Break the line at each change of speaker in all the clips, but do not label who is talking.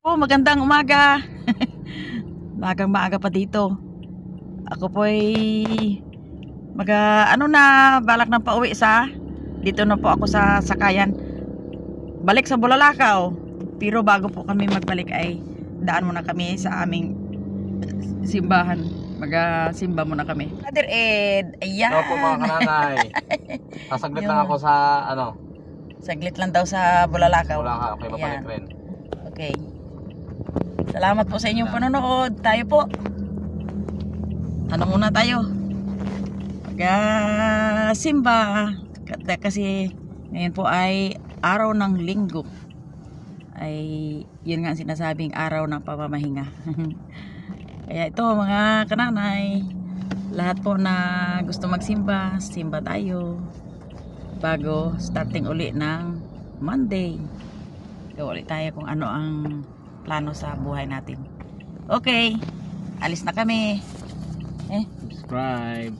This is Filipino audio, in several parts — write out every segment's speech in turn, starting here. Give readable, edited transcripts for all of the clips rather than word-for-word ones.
Oh, magandang umaga. Magang maaga pa dito. Ako po ay balak na pauwi sa dito na po ako sa sakayan. Balik sa Bulalakaw. Pero bago po kami magbalik ay daan muna kami sa aming simbahan. Simba muna kami. Father Ed, ayan.
Hello po mga kananay. Sasaglit lang ako sa
Saglit lang daw sa Bulalakaw.
wala ka, okay,
Ayan.
mabalik rin.
Okay. Salamat po sa inyong panonood. Tayo po. Ano muna tayo? Simba. Kasi ngayon po ay araw ng linggo. Ay yun nga ang sinasabing araw ng pamamahinga. Kaya ito mga kananay, lahat po na gusto magsimba, simba tayo. Bago starting uli ng Monday. Gawa ulit tayo kung ano ang plano sa buhay natin. Okay, alis na kami.
Subscribe.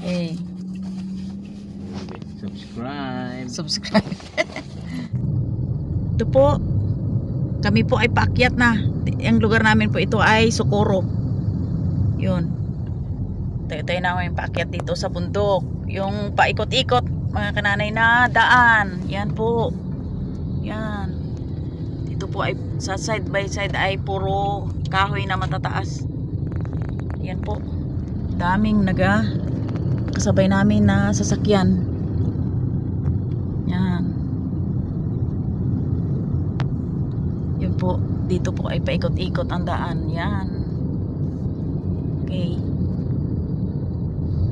Okay, subscribe. Ito po, kami po ay paakyat na. Ang lugar namin po ito ay Socorro. Yun. Tayo namin paakyat dito sa bundok. Yung paikot-ikot mga kananay na daan. Yan po. Yan. Dito po ay sa side by side ay puro kahoy na matataas. Yan po. Daming kasabay namin na sasakyan. Yan. Yun po. Dito po ay paikot-ikot ang daan. Yan. Okay.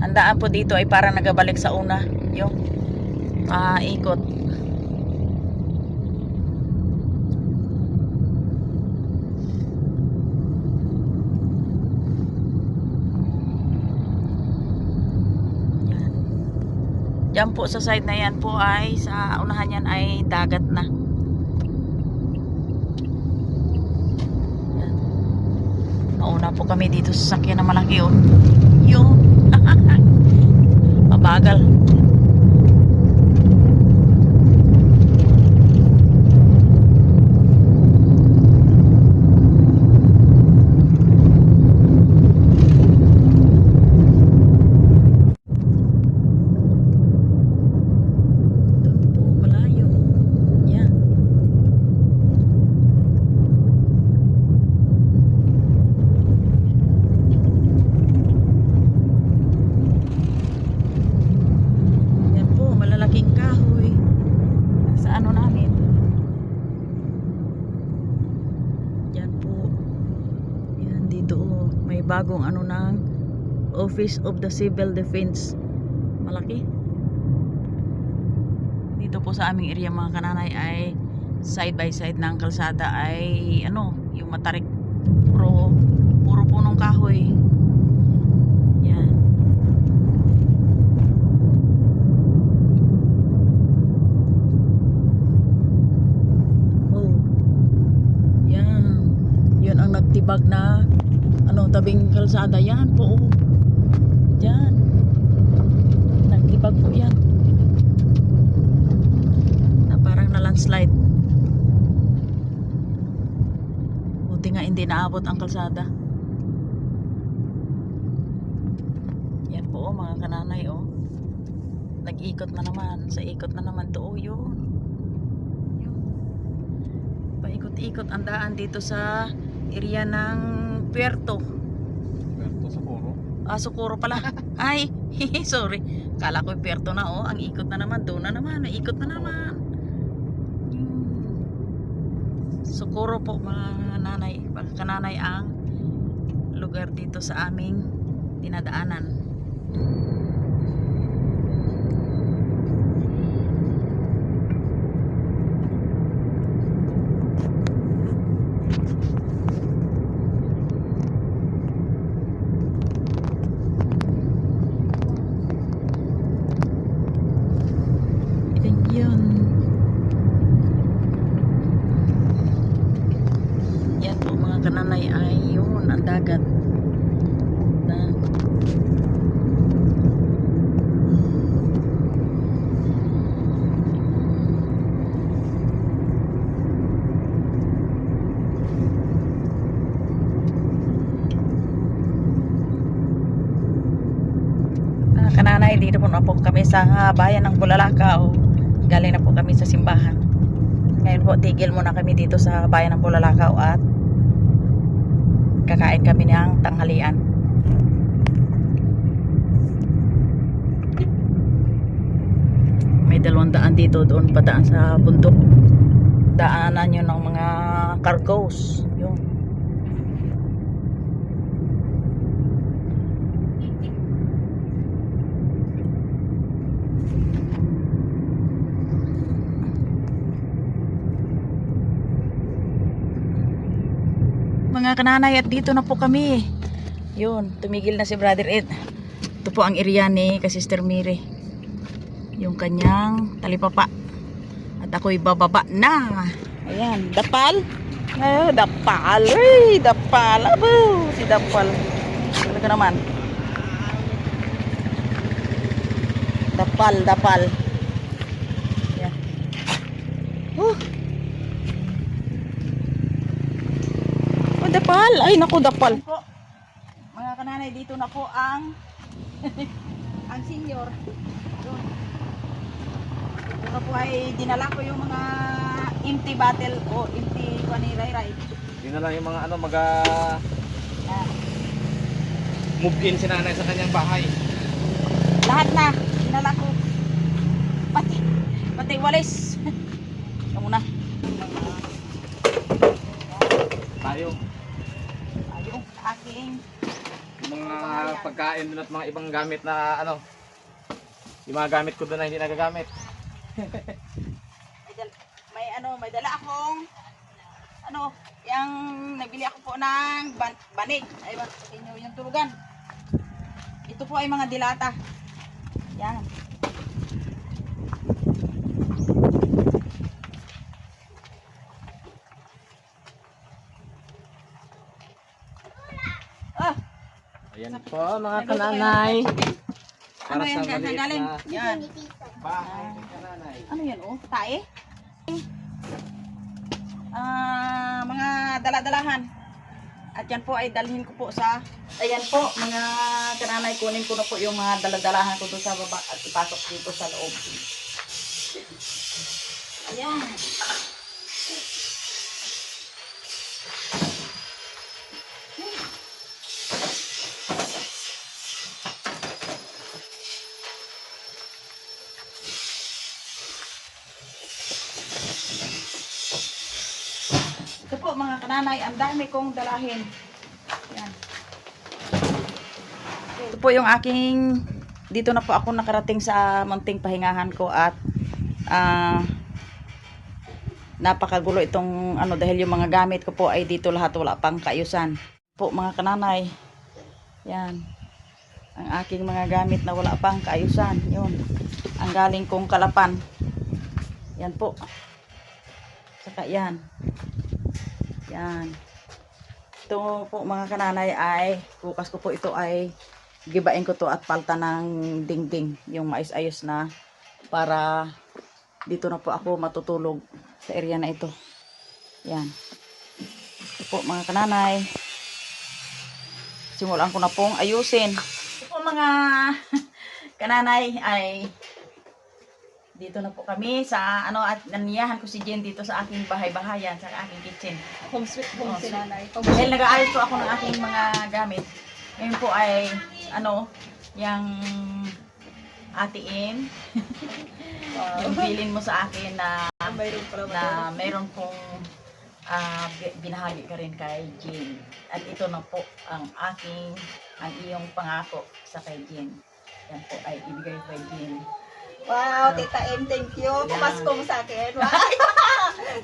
Ang daan po dito ay parang nagabalik sa una. Yung paikot. Diyan po sa side na yan po ay sa unahan yan ay dagat na. Yan. Mauna po kami dito sa sakyan na malaki oh. Yung mabagal. Bagong ng Office of the Civil Defense. Malaki. Dito po sa aming area mga kananay ay side by side ng kalsada ay yung matarik. Puro punong kahoy. Yan. Oh. Yan. Yun ang nagtibag na tabing kalsada yan po. Diyan. Nagtibag po yan. Na parang na landslide. Buti nga hindi naabot ang kalsada. Yan po mga kananay nag-ikot na naman. Sa ikot na naman to yun. Paikot-ikot ang daan dito sa area ng Puerto
Socorro.
Socorro pala. Ay, sorry. Kala ko Puerto na ang ikot na naman. Doon na naman. Ikot na naman. Socorro po mga nanay. Kananay ang lugar dito sa aming dinadaanan. Yan po mga kananay ay yun ang dagat na kananay, dito po na po kami sa bayan ng Bulalakaw. Galing na po kami sa simbahan. Ngayon po, tigil muna kami dito sa bayan ng Bulalakaw at kakain kami ng tanghalian. May 200 dito, doon padaan sa bundok. Daanan yun ng mga cargos. Yun. Mga kananay, at dito na po kami. Yun, tumigil na si Brother Ed. Ito po ang area ni Sister Miri. Yung kanyang talipapa. At ako'y bababa na. Ayan, dapal. Dapal. Uy, dapal. Abo, si dapal. Talaga naman. Dapal. Ayan. Dapal. Ay, naku, dapal. Mga kananay, dito na po ang ang senior. Dito na po ay dinala ko yung mga empty bottle o empty Ray.
Yun na lang yung mga ano, move in si nanay sa kanyang bahay.
Lahat na, dinala ko. Pati walis. Ito muna.
Tayo.
Aking
Yung mga pagkain dun at mga ibang gamit na ano. Yung mga gamit ko doon na hindi nagagamit.
may dala akong yung nabili ako po ng banig. Ay ba, sa inyo yung tulugan. Ito po ay mga dilata. Yan.
Ayan po mga kananay.
Ano yan,
maliit
galing?
na
Yan.
bahay ng kananay.
Ano yan, oh? Tae? Mga dala-dalahan. At yan po ay dalhin ko po sa... Ayan po, mga kananay, kunin ko na po yung mga dala-dalahan ko doon sa baba at ipasok dito sa loob. Ayan. Ito po mga kananay, ang dami kong dalahin. Yan. Ito po yung aking, dito na po ako nakarating sa munting pahingahan ko at napakagulo itong dahil yung mga gamit ko po ay dito lahat wala pang kaayusan. Po mga kananay, yan. Ang aking mga gamit na wala pang kaayusan. Yun. Ang galing kong Kalapan. Yan po. Saka yan. Yan. Ito po mga kananay ay bukas ko po ito ay gibain ko to at palta ng dingding. Yung mais-ayos na para dito na po ako matutulog sa area na ito. Yan. Ito po mga kananay. Simulan ko na pong ayusin. Ito po mga kananay ay dito na po kami sa at naniyahan ko si Jen dito sa aking bahay-bahayan, sa aking kitchen.
Home sweet home si nanay.
Dahil nag-aayos po ako ng aking mga gamit. Ngayon po ay yung atiin. Yung bilin mo sa akin na mayroon pong binahagi ka rin kay Jen. At ito na po ang iyong pangako sa kay Jen. Yan po ay ibigay kay Jen.
Wow, Tita M, thank you. Pumasko mo sa akin. Wow.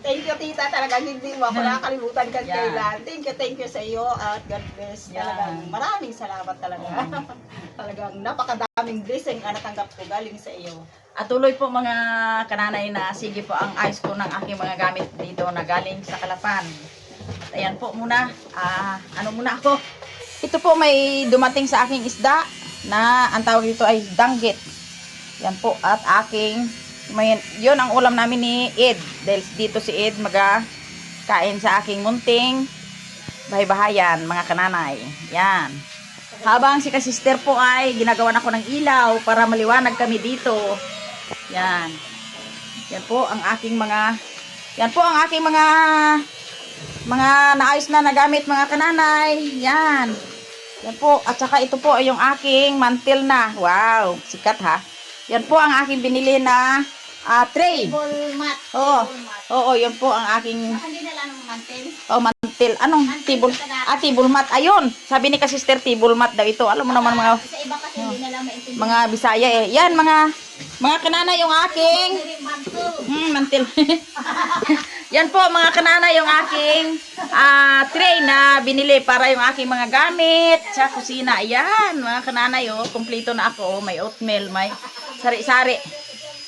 Thank you, Tita. Talagang hindi mo ako nakakalimutan kahit kailan. Thank you sa iyo at God bless. Talagang maraming salamat talaga. Talagang napakadaming blessing ang natanggap ko galing sa iyo.
At tuloy po mga kananay na sige po ang ayos ko ng aking mga gamit dito na galing sa Kalapan. Ayan po muna. Muna ako. Ito po may dumating sa aking isda na ang tawag dito ay danggit. Yan po at yun ang ulam namin ni Ed. Dahil dito si Ed kain sa aking munting bahay-bahayan mga kananay. Yan. Habang si ka-sister po ay ginagawan ako ng ilaw para maliwanag kami dito. Yan. Yan po ang aking mga naayos na nagamit mga kananay. Yan. Yan po. At saka ito po ay yung aking mantel na. Wow. Sikat ha. Yan po ang aking binili na tray.
Table mat.
Oo.
Table mat.
Oo, yan po ang aking
Hindi na lang ng mantel.
mantel. Anong table? Table mat. Ayun. Sabi ni ka-sister, table mat daw ito. Alam mo naman mga
Sa iba kasi hindi na lang maintindihan.
mga Bisaya eh. Yan mga kanana yung aking mantel. Yan po mga kanana yung aking tray na binili para yung aking mga gamit sa kusina. Yan mga kanana yo, kumpleto na ako. May oatmeal, may sari-sari.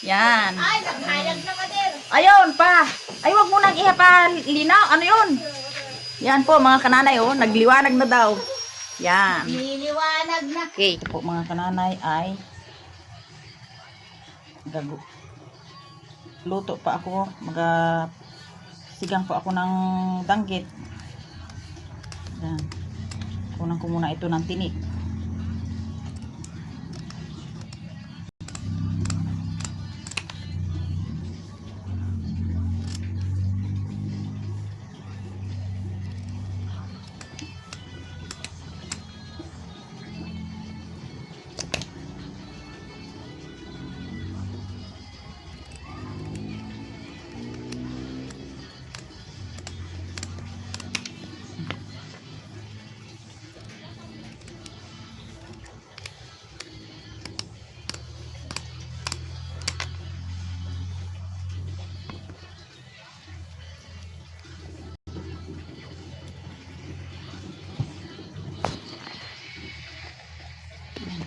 Yan.
Ay, naghayag na ka din.
Ayun pa. Ay, wag mo nang linaw. Ano yun? Yan po mga kananay oh, nagliwanag na daw. Yan.
Niliwanag na.
Okay, ito po mga kananay ay luto pa ako. Sigang po ako ng danggit. Yan. Kunan ko muna ito ng tinik.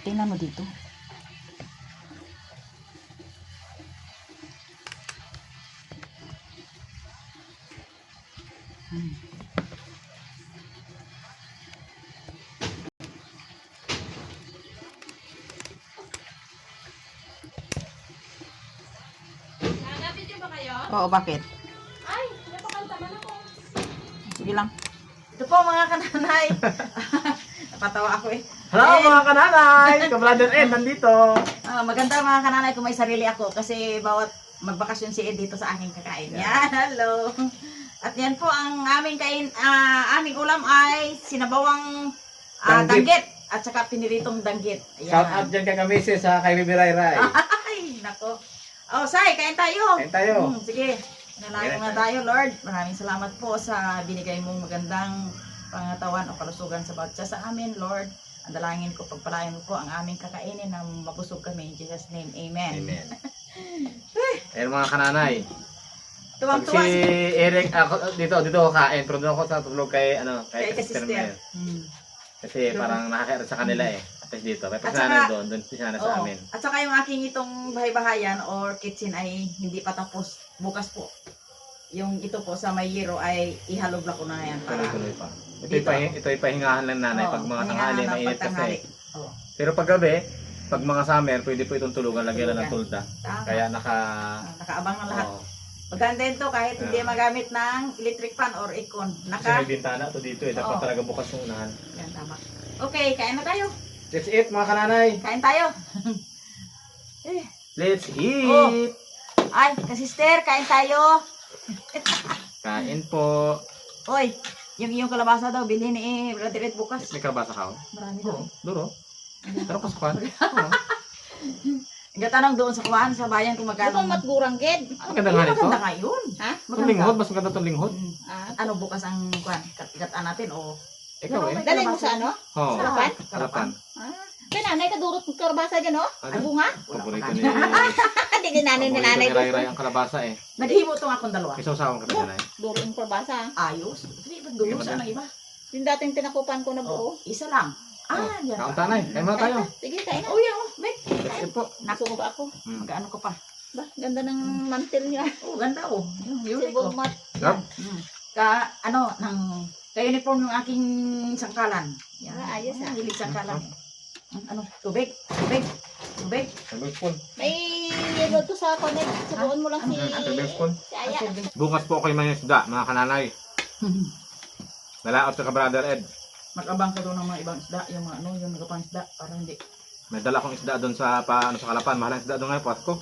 Tingnan mo dito.
Nagapit ba kayo?
Oo, bakit?
Ay, napakanta man ako.
Sige lang. Ito po mga kananay. Napatawa ako eh.
Hello mga kananay! Ka-brother Ed, nandito.
Maganda mga kananay kung may sarili ako kasi bawat magbakasyon si Ed dito sa aking kakain. Yan, hello. At yan po ang aming aming ulam ay sinabawang danggit at saka piniritong danggit. Ayan.
Shout out dyan kay Kamisis sa kay Bibi Ray Ray.
Ay, nako. Oh, Sai, kain tayo.
Kain tayo.
Sige. Nalayo nga tayo, Lord. Maraming salamat po sa binigay mong magandang pangatawan o kalusugan sa bawat isa sa amin, Lord. Ang dalangin ko, pagpalain mo po ang aming kakainin na mabusog kami. In Jesus' name, Amen.
Amen. Ayan mga kananay. Pag
Tuwang-tuwa
si Eric, ako dito ako kain, pero doon ako sa tulog kay
kay
sister
sister.
Mel. Kasi parang nakakaira sa kanila eh. At least dito. Kaya
At
pag nanay
saka-
doon si sana sa amin.
At saka yung aking itong bahay-bahayan or kitchen ay hindi pa tapos. Bukas po. Yung ito po sa Mayero ay ihalog ko na yan para.
Tuloy-tuloy pa.
Dito.
Ito'y pahingahan lang nanay
Oo,
pag mga
pahingahan
tanghali,
ng
mainit
pagtanghali.
kasi.
Oo.
Pero pag gabi, pag mga summer, pwede po itong tulugan, lagyan lang ng
Tulugan.
tulda.
Tama.
Kaya naka...
Nakaabang ng lahat.
Oo.
Maganda din to kahit hindi
Yeah.
magamit ng electric fan or aircon.
Kasi may bintana to dito eh. Dapat
Oo.
talaga bukas yung unahan.
Yan, tama. Okay, kain na tayo.
Let's eat mga kananay.
Kain tayo.
Let's eat.
Oh. Ay, kasister, kain tayo.
Kain po.
Oy, yung kalabasa daw, bilhin ni Brother Ed bukas.
May kalabasa ka?
Marami daw.
Oo. Duro. Pero paskuan. Oo.
Gatanong doon sa kuhaan sa bayan kung magkano.
Ano matgurang ged?
Ang ganda nga nito.
Maganda ngayon.
Ha?
Itong linghod, mas maganda itong linghod.
Ano bukas ang kuhaan? Katigatan natin o?
Ikaw eh.
Dali mo sa ano?
Oo.
Sarapan?
Sarapan.
Kaya nanay kadurot ng karbasa dyan, oh.
Ano?
Ang bunga.
Paborito ni...
Hindi ginanay ni nanay
Paborito ni Ray Ray ang kalabasa eh.
Naghimo itong akong dalawa.
May sausawan ka na eh.
Duro yung karbasa.
Ayos. Hindi ba dumusa ng iba?
Yung dating tinakupan ko na buo.
Isa lang. Yan.
Kaon tanay. Kain muna tayo.
Sige, kain na.
Oh, yan. Mek.
Let's eat po.
Nasunog ako.
Magkaano ka pa?
Ba, ganda ng mantel niya.
Oh, ganda oh. Yung unique oh.
Table mat.
Yup.
Ka-uniform yung aking sangkalan. Yan.
Ayos, ah.
Hilig sangkalan. Tubig. Tubig.
Tabi spoon.
May yelo to sa connect. Subuan mo lang si
Tabi spoon.
Aya.
Bukas po kayo may isda, mga kananay. Nalaot ka brother Ed.
Mag-abang ka doon ng mga ibang isda, yung mga ano, yung nagapang isda, para hindi.
May dala akong isda doon sa sa Kalapan. Mahal ang isda doon ngayon, Pasko.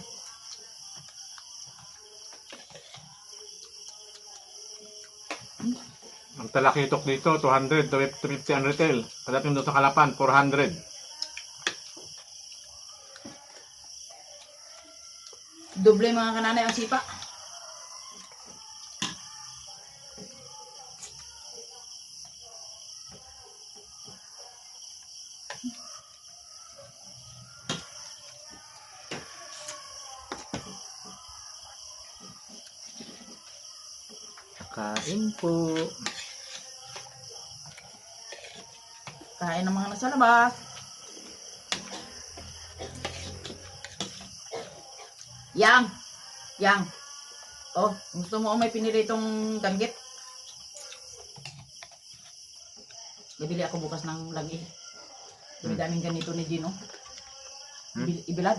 Ang talakitok dito, 200, 250 ang retail. Pagdating doon sa Kalapan, 400.
Doble mga kananay ang sipa.
Kain po.
Kain ng mga nasa labas. Yang. Oh, gusto mo may piniritong danggit? Bibili ako bukas ng lagi. Daming ganito ni Gino. Ibilad.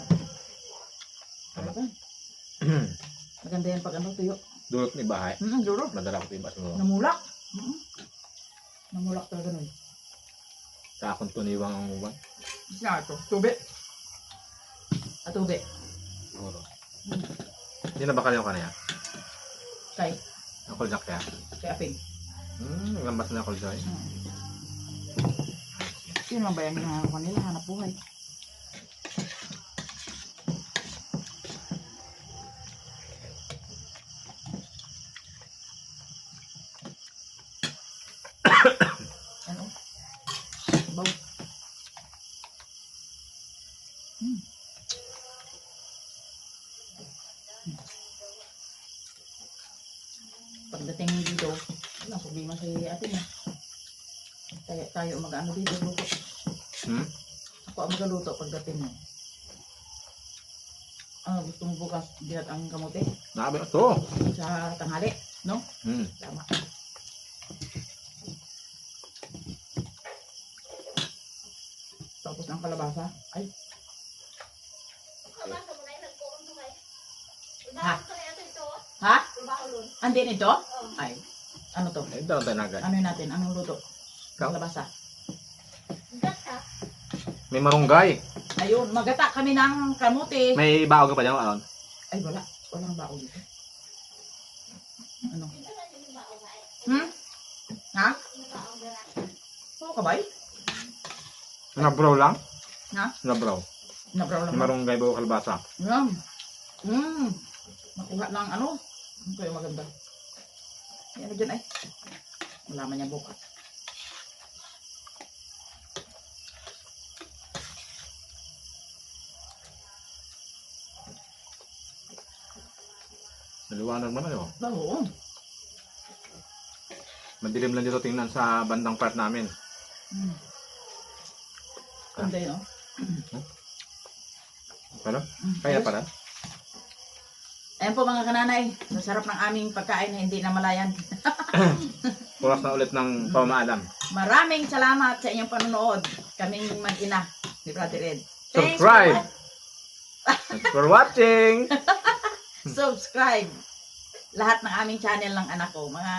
Ano ba? Maganda yan pag ano, tuyo.
Dulot ni bahay.
Duro.
Nadala ko tiba sa mga.
Namulak. Namulak talaga nun.
Sa akong tuniwang ang uwan.
Siya ito. Tube. Tube.
Siguro. Hindi na ba kanyo kanaya?
Kay.
Ang kulak kaya?
Kay Aping.
Lambas na ako dyan.
Yun lang ba yung hinahanap nila? Hanap buhay. Ano? Baw. Pagdating dito, wala problema si ate niya. Tayo mag-ano dito, luto. Ako ang magaluto pagdating mo. Gusto mo bukas dilat ang kamote
Nabi ito.
sa tanghali, no? Tama. Tapos ang kalabasa, ay. Ha? Ha? Andin ito? Ay. Ano to?
Ay, daw tanagan.
Ano yun natin? Anong luto?
Ikaw?
Kalabasa.
May marunggay.
Ayun, magata kami ng kamote.
May baog ka pa dyan, Aon?
Ay, wala. Walang bao dito. Ano? Ha? Oo ka ba?
Nabraw lang?
Ha?
Nabraw.
Nabraw lang.
May marunggay bago kalbasa.
Yan. Makuha lang ano. Ano kayo maganda? Yan na dyan ay. Malaman niya bukas.
Naliwanag naman yun.
Oo.
Madilim lang dito tingnan sa bandang part namin.
Ganda yun, oh.
Pero? Kaya pala?
Ayan po mga kananay. Masarap ng aming pagkain na hindi namalayan.
Oras na ulit ng pamaalam.
Maraming salamat sa inyong panonood. Kaming mag-ina ni Brother Ed. Thanks
Subscribe! Thanks for watching!
Subscribe. Lahat ng aming channel ng anak ko. Mga